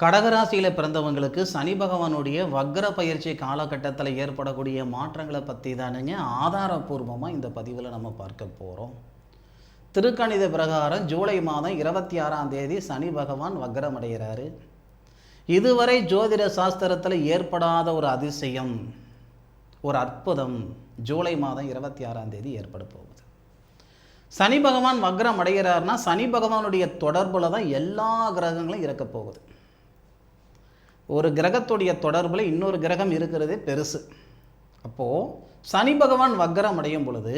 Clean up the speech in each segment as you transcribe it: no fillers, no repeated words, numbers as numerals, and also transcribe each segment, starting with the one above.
கடகராசியில் பிறந்தவங்களுக்கு சனி பகவானுடைய வக்ர பயிற்சி காலகட்டத்தில் ஏற்படக்கூடிய மாற்றங்களை பற்றி தானுங்க ஆதாரபூர்வமாக இந்த பதிவில் நம்ம பார்க்க போகிறோம். திருக்கணித பிரகாரம் ஜூலை மாதம் 26ஆம் தேதி சனி பகவான் வக்ரமடைகிறாரு. இதுவரை ஜோதிட சாஸ்திரத்தில் ஏற்படாத ஒரு அதிசயம், ஒரு அற்புதம் ஜூலை மாதம் 26ஆம் தேதி ஏற்பட போகுது. சனி பகவான் வக்ரம் அடைகிறார்னா சனி பகவானுடைய தொடர்பில் தான் எல்லா கிரகங்களும் இருக்க போகுது. ஒரு கிரகத்துடைய தொடர்பில் இன்னொரு கிரகம் இருக்கிறதே பெருசு. அப்போது சனி பகவான் வக்ரம் அடையும் பொழுது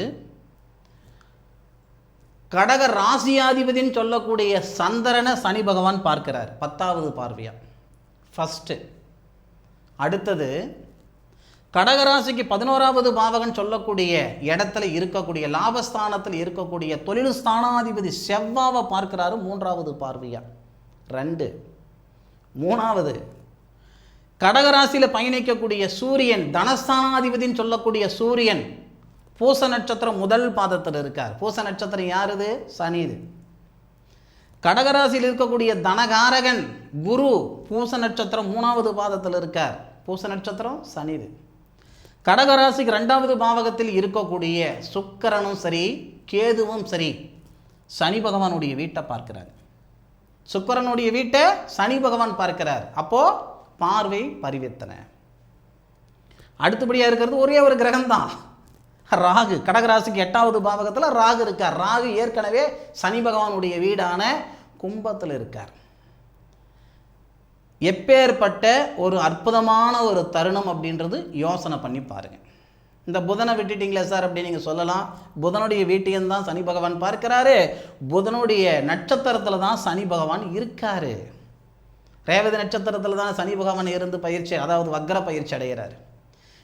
கடக ராசியாதிபதினு சொல்லக்கூடிய சந்திரனை சனி பகவான் பார்க்கிறார் 10வது பார்வையா ஃபஸ்ட்டு. அடுத்தது கடகராசிக்கு 11வது பாவகன் சொல்லக்கூடிய இடத்துல இருக்கக்கூடிய லாபஸ்தானத்தில் இருக்கக்கூடிய தொழில் ஸ்தானாதிபதி செவ்வாவை பார்க்கிறாரு 3வது பார்வையா 2. 3வது கடகராசியில் பயணிக்கக்கூடிய சூரியன் தனஸ்தானாதிபதினு சொல்லக்கூடிய சூரியன் பூச நட்சத்திரம் முதல் பாதத்தில் இருக்கார். பூச நட்சத்திரம் யாருது? சனிது. கடகராசியில் இருக்கக்கூடிய தனகாரகன் குரு பூச நட்சத்திரம் 3வது பாதத்தில் இருக்கார். பூச நட்சத்திரம் சனிது. கடகராசிக்கு 2வது பாவகத்தில் இருக்கக்கூடிய சுக்கிரனும் சரி கேதுவும் சரி சனி பகவானுடைய வீட்டை பார்க்கிறார். சுக்கிரனுடைய வீட்டை சனி பகவான் பார்க்கிறார். அப்போ பார்வை பரிவர்த்தனை. அடுத்தபடியாக இருக்கிறது ஒரே ஒரு கிரகம்தான், ராகு. கடகராசிக்கு 8வது பாவகத்தில் ராகு இருக்கார். ராகு ஏற்கனவே சனி பகவானுடைய வீடான கும்பத்தில் இருக்கார். எப்பேற்பட்ட ஒரு அற்புதமான ஒரு தருணம் அப்படின்றது யோசனை பண்ணி பாருங்கள். இந்த புதனை விட்டுட்டீங்களே சார் அப்படின்னு நீங்கள் சொல்லலாம். புதனுடைய வீட்டையும் தான் சனி பகவான் பார்க்கிறாரு. புதனுடைய நட்சத்திரத்தில் தான் சனி பகவான் இருக்காரு. ரேவதி நட்சத்திரத்தில் தான் சனி பகவான் இருந்து பயிற்சி, அதாவது வக்ர பயிற்சி அடைகிறார்.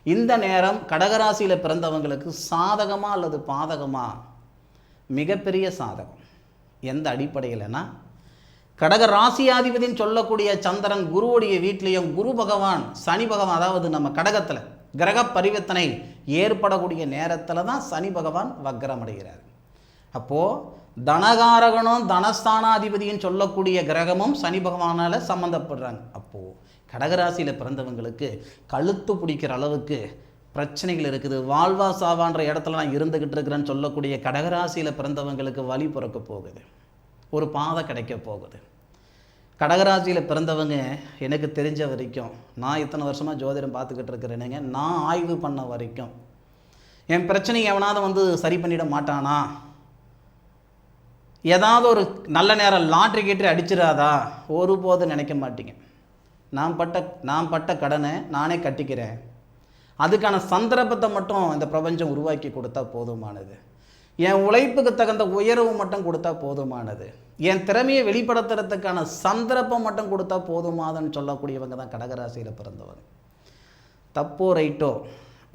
இந்த நேரம் கடகராசியில் பிறந்தவங்களுக்கு சாதகமா அல்லது பாதகமா? மிகப்பெரிய சாதகம். எந்த அடிப்படையில்னா கடக ராசியாதிபதினு சொல்லக்கூடிய சந்திரன் குருவுடைய வீட்டிலையும் குரு பகவான் சனி பகவான், அதாவது நம்ம கடகத்தில் கிரக பரிவர்த்தனை ஏற்படக்கூடிய நேரத்தில் தான் சனி பகவான் வக்ரம் அடைகிறார். அப்போது தனகாரகனும் தனஸ்தானாதிபதியும் சொல்லக்கூடிய கிரகமும் சனி பகவானால் சம்மந்தப்படுறாங்க. அப்போது கடகராசியில் பிறந்தவங்களுக்கு கழுத்து பிடிக்கிற அளவுக்கு பிரச்சனைகள் இருக்குது. வாழ்வா சாவான்ற இடத்துல நான் இருந்துக்கிட்டு இருக்கிறேன்னு சொல்லக்கூடிய கடகராசியில் பிறந்தவங்களுக்கு வழி பிறக்க போகுது, ஒரு பாதை கிடைக்க போகுது. கடகராசியில் பிறந்தவங்க எனக்கு தெரிஞ்ச வரைக்கும், நான் இத்தனை வருஷமாக ஜோதிடம் பார்த்துக்கிட்டு இருக்கிறேனுங்க, நான் ஆய்வு பண்ண வரைக்கும் என் பிரச்சனையை எவனாவது சரி பண்ணிட மாட்டானா, ஏதாவது ஒரு நல்ல நேரம் லாட்ரி கேட்டு அடிச்சிடாதா, ஒருபோதும் நினைக்க மாட்டீங்க. நான் பட்ட கடனை நானே கட்டிக்கிறேன், அதுக்கான சந்தர்ப்பத்தை மட்டும் இந்த பிரபஞ்சம் உருவாக்கி கொடுத்தா போதுமானது, என் உழைப்புக்கு தகுந்த உயர்வு மட்டும் கொடுத்தா போதுமானது, என் திறமையை வெளிப்படுத்துறதுக்கான சந்தர்ப்பம் மட்டும் கொடுத்தா போதுமானதுன்னு சொல்லக்கூடியவங்க தான் கடகராசியில் பிறந்தவங்க. தப்போ ரைட்டோ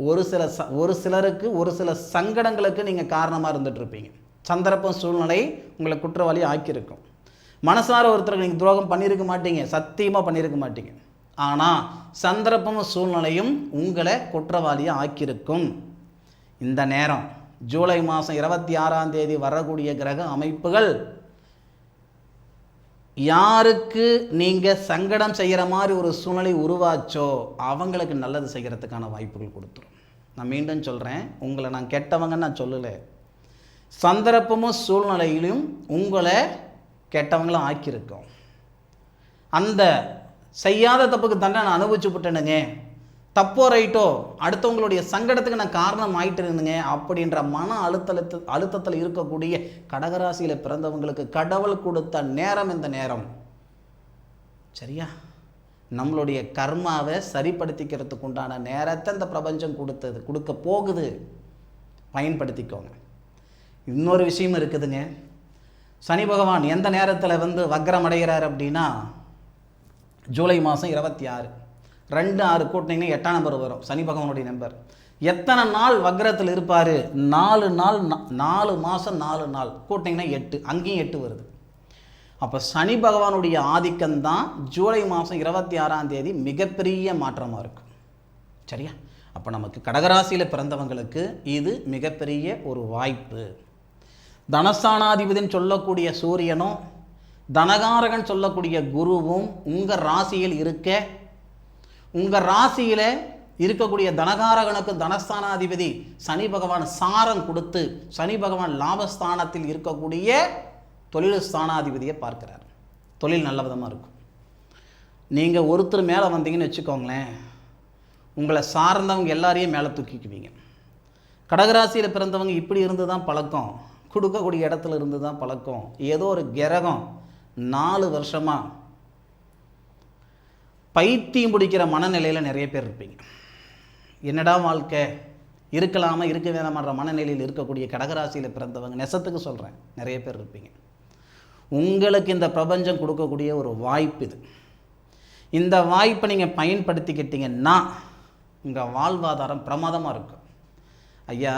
ஒரு சிலருக்கு ஒரு சில சங்கடங்களுக்கு நீங்கள் காரணமாக இருந்துகிட்ருப்பீங்க. சந்தர்ப்பம் சூழ்நிலை உங்களை குற்றவாளி ஆக்கியிருக்கும். மனசார ஒருத்தருக்கு நீங்கள் துரோகம் பண்ணியிருக்க மாட்டீங்க, சத்தியமாக பண்ணியிருக்க மாட்டீங்க. ஆனால் சந்தர்ப்பமும் சூழ்நிலையும் உங்களை குற்றவாளியாக ஆக்கியிருக்கும். இந்த நேரம் ஜூலை மாதம் 26ஆம் தேதி வரக்கூடிய கிரக அமைப்புகள் யாருக்கு நீங்கள் சங்கடம் செய்கிற மாதிரி ஒரு சூழ்நிலை உருவாச்சோ அவங்களுக்கு நல்லது செய்கிறதுக்கான வாய்ப்புகள் கொடுத்துரும். நான் மீண்டும் சொல்கிறேன், உங்களை நான் கெட்டவங்கன்னு நான் சொல்லலை. சந்தர்ப்பமும் சூழ்நிலையிலும் உங்களை கெட்டவங்களும் ஆக்கியிருக்கோம். அந்த செய்யாத தப்புக்கு தண்டனை நான் அனுபவிச்சு விட்டேனுங்க, தப்போ ரைட்டோ அடுத்தவங்களுடைய சங்கடத்துக்கு நான் காரணம் ஆகிட்டு இருந்துங்க அப்படின்ற மன அழுத்தத்தில் இருக்கக்கூடிய கடகராசியில் பிறந்தவங்களுக்கு கடவுள் கொடுத்த நேரம் இந்த நேரம். சரியா? நம்மளுடைய கர்மாவை சரிப்படுத்திக்கிறதுக்கு உண்டான நேரத்தை இந்த பிரபஞ்சம் கொடுக்க போகுது, பயன்படுத்திக்கோங்க. இன்னொரு விஷயம் இருக்குதுங்க. சனி பகவான் எந்த நேரத்தில் வக்ரம் அடைகிறார் அப்படின்னா ஜூலை மாதம் 26, 2-6 கூட்டினீங்கன்னா 8ஆம் நம்பர் வரும் சனி பகவானுடைய நம்பர். எத்தனை நாள் வக்ரத்தில் இருப்பார்? 4 நாள், 4 மாதம் 4 நாள் கூட்டினீங்கன்னா 8, அங்கேயும் 8 வருது. அப்போ சனி பகவானுடைய ஆதிக்கம்தான் ஜூலை மாதம் 26ஆம் தேதி மிகப்பெரிய மாற்றமாக இருக்கும். சரியா? அப்போ நமக்கு கடகராசியில் பிறந்தவங்களுக்கு இது மிகப்பெரிய ஒரு வாய்ப்பு. தனஸ்தானாதிபதினு சொல்லக்கூடிய சூரியனும் தனகாரகன் சொல்லக்கூடிய குருவும் உங்கள் ராசியில் இருக்க, உங்கள் ராசியில் இருக்கக்கூடிய தனகாரகனுக்கு தனஸ்தானாதிபதி சனி பகவான் சாரம் கொடுத்து சனி பகவான் லாபஸ்தானத்தில் இருக்கக்கூடிய தொழில் ஸ்தானாதிபதியை பார்க்கிறார். தொழில் நல்ல விதமாக இருக்கும். நீங்கள் ஒருத்தர் மேலே வந்தீங்கன்னு வச்சுக்கோங்களேன், உங்களை சார்ந்தவங்க எல்லாரையும் மேலே தூக்கிக்குவீங்க. கடகராசியில் பிறந்தவங்க இப்படி இருந்து தான் பழக்கம், கொடுக்கக்கூடிய இடத்துல இருந்து தான் பழக்கம். ஏதோ ஒரு கிரகம் 4 வருஷமாக பைத்தியம் பிடிக்கிற மனநிலையில் நிறைய பேர் இருப்பீங்க. என்னடா வாழ்க்கை, இருக்கலாமா இருக்க வேணாமன்ற மனநிலையில் இருக்கக்கூடிய கடகராசியில் பிறந்தவங்க நெசத்துக்கு சொல்கிறேன், நிறைய பேர் இருப்பீங்க. உங்களுக்கு இந்த பிரபஞ்சம் கொடுக்கக்கூடிய ஒரு வாய்ப்பு இது. இந்த வாய்ப்பை நீங்கள் பயன்படுத்திக்கிட்டீங்கன்னா உங்கள் வாழ்வாதாரம் பிரமாதமாக இருக்கும். ஐயா,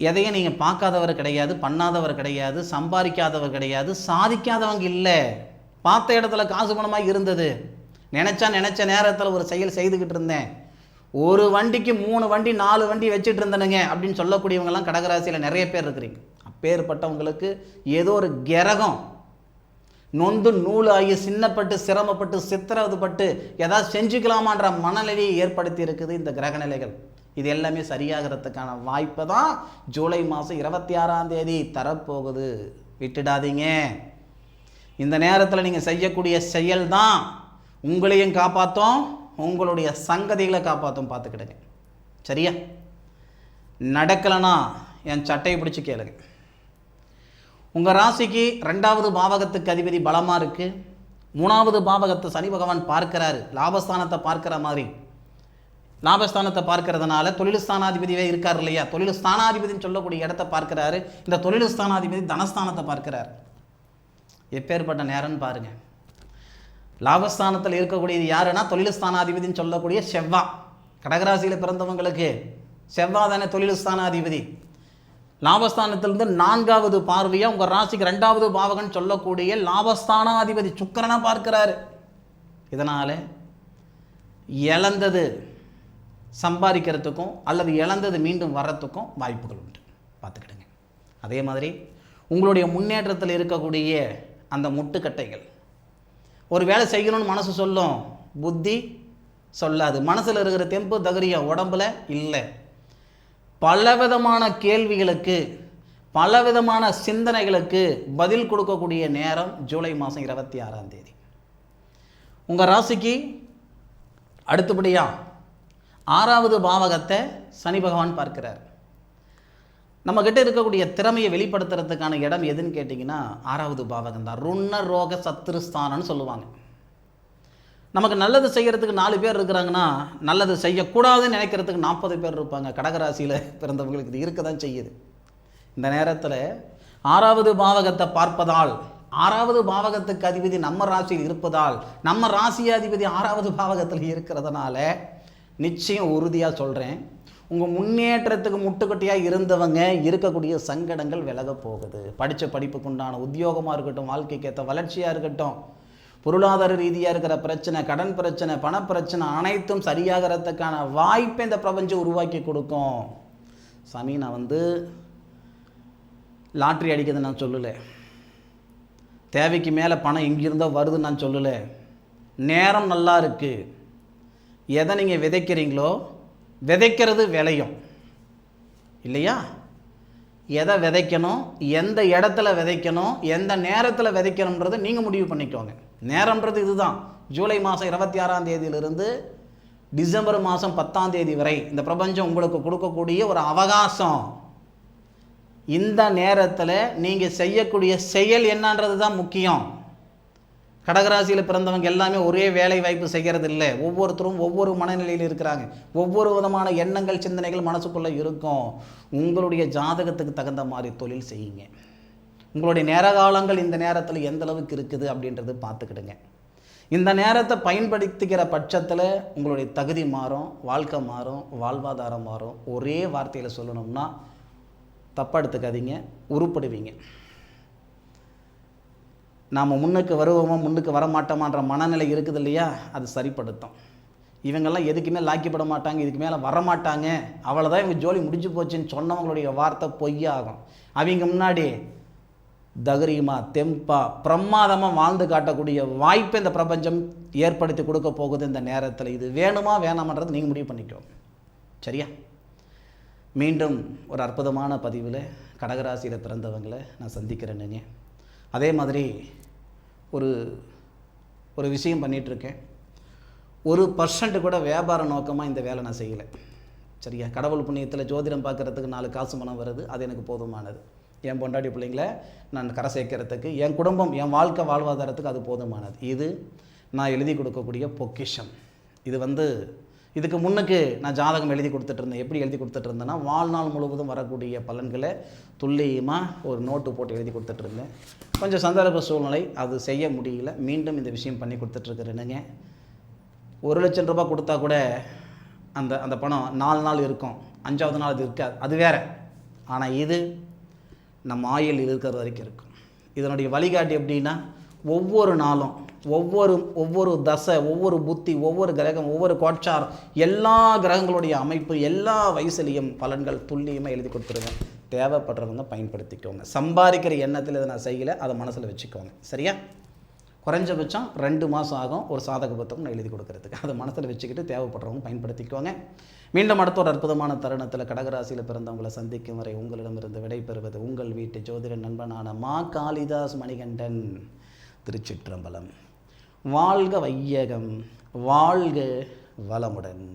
எதையும் நீங்கள் பார்க்காதவர் கிடையாது, பண்ணாதவர் கிடையாது, சம்பாதிக்காதவர் கிடையாது, சாதிக்காதவங்க இல்லை. பார்த்த இடத்துல காசு பணமாக இருந்தது, நினச்ச நேரத்தில் ஒரு செயல் செய்துக்கிட்டு இருந்தேன், ஒரு வண்டிக்கு 3 வண்டி 4 வண்டி வச்சுட்டு இருந்தனுங்க அப்படின்னு சொல்லக்கூடியவங்கெல்லாம் கடகராசியில் நிறைய பேர் இருக்கிறீங்க. அப்பேற்பட்டவங்களுக்கு ஏதோ ஒரு கிரகம் நொந்து நூலாகி சின்னப்பட்டு சிரமப்பட்டு சித்திரவதுப்பட்டு ஏதாவது செஞ்சுக்கலாமான்ற மனநிலையை ஏற்படுத்தி இருக்குது இந்த கிரக நிலைகள். இது எல்லாமே சரியாகிறதுக்கான வாய்ப்பை தான் ஜூலை மாதம் 26ஆம் தேதி தரப்போகுது. விட்டுடாதீங்க. இந்த நேரத்தில் நீங்கள் செய்யக்கூடிய செயல் தான் உங்களையும் காப்பாற்றும், உங்களுடைய சங்கதிகளை காப்பாற்றும். பார்த்துக்கிடுங்க, சரியா? நடக்கலைன்னா என் சட்டையை பிடிச்சி கேளுங்க. உங்கள் ராசிக்கு 2வது பாவகத்துக்கு அதிபதி பலமாக இருக்குது. 3வது பாவகத்தை சனி பகவான் பார்க்கிறாரு, லாபஸ்தானத்தை பார்க்குற மாதிரி. லாபஸ்தானத்தை பார்க்கறதுனால தொழில் ஸ்தானாதிபதியே இருக்கார் இல்லையா, தொழில் ஸ்தானாதிபதினு சொல்லக்கூடிய இடத்த பார்க்கிறாரு. இந்த தொழில் ஸ்தானாதிபதி தனஸ்தானத்தை பார்க்கிறார். எப்பேற்பட்ட நேரம்னு பாருங்கள். லாபஸ்தானத்தில் இருக்கக்கூடியது யாருன்னா தொழில் ஸ்தானாதிபதினு சொல்லக்கூடிய செவ்வாய். கடகராசியில் பிறந்தவங்களுக்கு செவ்வாய் தானே தொழில் ஸ்தானாதிபதி. லாபஸ்தானத்திலிருந்து 4வது பார்வையாக உங்கள் ராசிக்கு 2வது பாவகன் சொல்லக்கூடிய லாபஸ்தானாதிபதி சுக்கிரனை பார்க்கிறாரு. இதனால் இழந்தது சம்பாதிக்கிறதுக்கும் அல்லது இழந்தது மீண்டும் வர்றதுக்கும் வாய்ப்புகள் உண்டு. பார்த்துக்கிடுங்க. அதே மாதிரி உங்களுடைய முன்னேற்றத்தில் இருக்கக்கூடிய அந்த முட்டுக்கட்டைகள், ஒரு வேலை செய்யணும்னு மனசு சொல்லும், புத்தி சொல்லாது. மனசில் இருக்கிற தெம்பு தகரியம் உடம்புல இல்லை. பலவிதமான கேள்விகளுக்கு பலவிதமான சிந்தனைகளுக்கு பதில் கொடுக்கக்கூடிய நேரம் ஜூலை மாதம் 26ஆம் தேதி. உங்கள் ராசிக்கு அடுத்தபடியாக 6வது பாவகத்தை சனி பகவான் பார்க்கிறார். நம்மக்கிட்ட இருக்கக்கூடிய திறமையை வெளிப்படுத்துறதுக்கான இடம் எதுன்னு கேட்டிங்கன்னா 6வது பாவகம் தான். ருண ரோக சத்ருஸ்தானம்னு சொல்லுவாங்க. நமக்கு நல்லது செய்கிறதுக்கு 4 பேர் இருக்கிறாங்கன்னா நல்லது செய்யக்கூடாதுன்னு நினைக்கிறதுக்கு 40 பேர் இருப்பாங்க. கடகராசியில் பிறந்தவங்களுக்கு இது இருக்க தான் செய்யுது. இந்த நேரத்தில் 6வது பாவகத்தை பார்ப்பதால், 6வது பாவகத்துக்கு அதிபதி நம்ம ராசியில் இருப்பதால், நம்ம ராசியாதிபதி 6வது பாவகத்தில் இருக்கிறதுனால நிச்சயம் உறுதியாக சொல்கிறேன், உங்கள் முன்னேற்றத்துக்கு முட்டுக்கட்டியாக இருந்தவங்க இருக்கக்கூடிய சங்கடங்கள் விலக போகுது. படித்த படிப்புக்கு உண்டான உத்தியோகமாக இருக்கட்டும், வாழ்க்கைக்கு ஏற்ற வளர்ச்சியாக இருக்கட்டும், பொருளாதார ரீதியாக இருக்கிற பிரச்சனை, கடன் பிரச்சனை, பணப்பிரச்சனை அனைத்தும் சரியாகிறதுக்கான வாய்ப்பை இந்த பிரபஞ்சம் உருவாக்கி கொடுக்கும். சாமி, நான் லாட்ரி அடிக்கிறது நான் சொல்லலை, தேவைக்கு மேலே பணம் எங்கிருந்தோ வருதுன்னு நான் சொல்லலை. நேரம் நல்லா இருக்குது. எதை நீங்கள் விதைக்கிறீங்களோ விதைக்கிறது விளையும் இல்லையா? எதை விதைக்கணும், எந்த இடத்துல விதைக்கணும், எந்த நேரத்தில் விதைக்கணுன்றது நீங்கள் முடிவு பண்ணிக்கோங்க. நேரம்ன்றது இதுதான். ஜூலை மாதம் 26ஆம் தேதியிலிருந்து டிசம்பர் மாதம் 10ஆம் தேதி வரை இந்த பிரபஞ்சம் உங்களுக்கு கொடுக்கக்கூடிய ஒரு அவகாசம். இந்த நேரத்தில் நீங்கள் செய்யக்கூடிய செயல் என்னன்றது தான் முக்கியம். கடகராசியில் பிறந்தவங்க எல்லாமே ஒரே வேலை வாய்ப்பு செய்கிறது இல்லை. ஒவ்வொருத்தரும் ஒவ்வொரு மனநிலையில் இருக்கிறாங்க. ஒவ்வொரு விதமான எண்ணங்கள் சிந்தனைகள் மனசுக்குள்ளே இருக்கும். உங்களுடைய ஜாதகத்துக்கு தகுந்த மாதிரி தொழில் செய்யுங்க. உங்களுடைய நேர காலங்கள் இந்த நேரத்தில் எந்த அளவுக்கு இருக்குது அப்படின்றது பார்த்துக்கிடுங்க. இந்த நேரத்தை பயன்படுத்திக்கிற பட்சத்தில் உங்களுடைய தகுதி மாறும், வாழ்க்கை மாறும், வாழ்வாதாரம் மாறும். ஒரே வார்த்தையில் சொல்லணும்னா தப்பாக எடுத்துக்காதீங்க, உருப்படுவீங்க. நாம் முன்னுக்கு வருவோமோ முன்னுக்கு வரமாட்டோமான்ற மனநிலை இருக்குது இல்லையா, அது சரிப்படுத்தும். இவங்கெல்லாம் எதுக்குமே லாக்கிப்பட மாட்டாங்க, இதுக்கு மேலே வரமாட்டாங்க, அவ்வளோதான் இவங்க ஜோலி முடிஞ்சு போச்சுன்னு சொன்னவங்களுடைய வார்த்தை பொய்யாகும். அவங்க முன்னாடி தகரியமாக தெம்பாக பிரமாதமாக வாழ்ந்து காட்டக்கூடிய வாய்ப்பை இந்த பிரபஞ்சம் ஏற்படுத்தி கொடுக்க போகுது இந்த நேரத்தில். இது வேணுமா வேணாமன்றது நீங்கள் முடிவு பண்ணிக்கோங்க. சரியா? மீண்டும் ஒரு அற்புதமான பதிவில் கடகராசியில் பிறந்தவங்களை நான் சந்திக்கிறேன்னுங்க. அதே மாதிரி ஒரு ஒரு விஷயம் பண்ணிகிட்ருக்கேன். 1% கூட வியாபார நோக்கமாக இந்த வேலை நான் செய்யலை. சரியா? கடவுள் புண்ணியத்தில் ஜோதிடம் பார்க்குறதுக்கு 4 காசு பணம் வருது, அது எனக்கு போதுமானது. என் பொண்டாட்டி பிள்ளைங்களை நான் கரை சேர்க்கறதுக்கு, என் குடும்பம், என் வாழ்க்கை வாழ்வாதாரத்துக்கு அது போதுமானது. இது நான் எழுதி கொடுக்கக்கூடிய பொக்கிஷம். இது இதுக்கு முன்னுக்கு நான் ஜாதகம் எழுதி கொடுத்துட்ருந்தேன். எப்படி எழுதி கொடுத்துட்ருந்தேன்னா, வாழ்நாள் முழுவதும் வரக்கூடிய பலன்களை துல்லியமாக ஒரு நோட்டு போட்டு எழுதி கொடுத்துட்ருந்தேன். கொஞ்சம் சந்தர்ப்ப சூழ்நிலை அது செய்ய முடியல. மீண்டும் இந்த விஷயம் பண்ணி கொடுத்துட்ருக்குறேனுங்க. 1,00,000 ரூபாய் கொடுத்தா கூட அந்த பணம் 4 நாள் இருக்கும், 5ஆவது நாள் அது இருக்காது, அது வேறு. ஆனால் இது நம்ம ஆயுள் இருக்கிற வரைக்கும் இருக்கும். இதனுடைய வழிகாட்டி எப்படின்னா, ஒவ்வொரு நாளும் ஒவ்வொரு தசை, ஒவ்வொரு புத்தி, ஒவ்வொரு கிரகம், ஒவ்வொரு கோட்சார், எல்லா கிரகங்களுடைய அமைப்பு, எல்லா வயசுலேயும் பலன்கள் துல்லியமாக எழுதி கொடுத்துருவேன். தேவைப்படுறவங்க பயன்படுத்திக்கோங்க. சம்பாதிக்கிற எண்ணத்தில் இதை நான் செய்யலை, அதை மனசில் வச்சுக்கோங்க. சரியா? குறைஞ்சபட்சம் 2 மாதம் ஆகும் ஒரு சாதக புத்தகம் நான் எழுதி கொடுக்கறதுக்கு. அதை மனசில் வச்சுக்கிட்டு தேவைப்படுறவங்க பயன்படுத்திக்கோங்க. மீண்டும் அடுத்த ஒரு அற்புதமான தருணத்தில் கடகராசியில் பிறந்தவங்களை சந்திக்கும் வரை உங்களிடமிருந்து விடைபெறுவது உங்கள் வீட்டு ஜோதிட நண்பனான மா காளிதாஸ் மணிகண்டன். திருச்சிற்றம்பலம். வாழ்க வையகம், வாழ்க வளமுடன்.